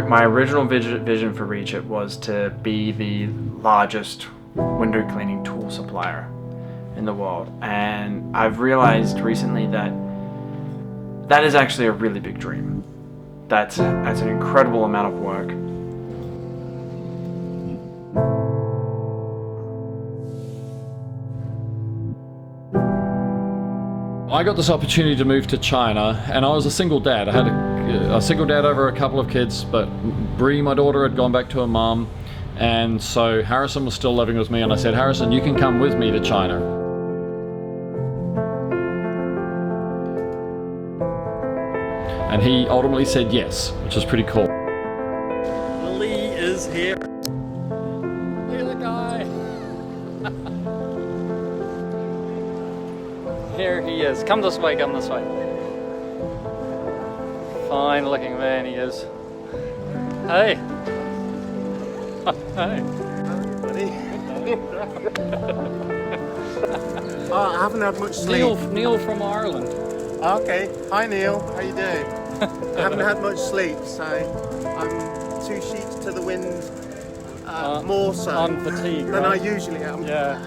my original vision for Reach-iT was to be the largest window cleaning tool supplier in the world, and I've realized recently that that is actually a really big dream. That's an incredible amount of work. I got this opportunity to move to China, and I was a single dad. I had a single dad over a couple of kids, but Bree, my daughter, had gone back to her mom, and so Harrison was still living with me, and I said, Harrison, you can come with me to China. And he ultimately said yes, which is pretty cool. Lee is here. Look at the guy. Here he is. Come this way, come this way. Fine looking man he is. Hey. Hey. Oh, I haven't had much sleep. Neil from Ireland. Okay. Hi Neil, how you doing? I haven't had much sleep, so I'm 2 sheets to the wind, more so on fatigue, than right? I usually am. Yeah.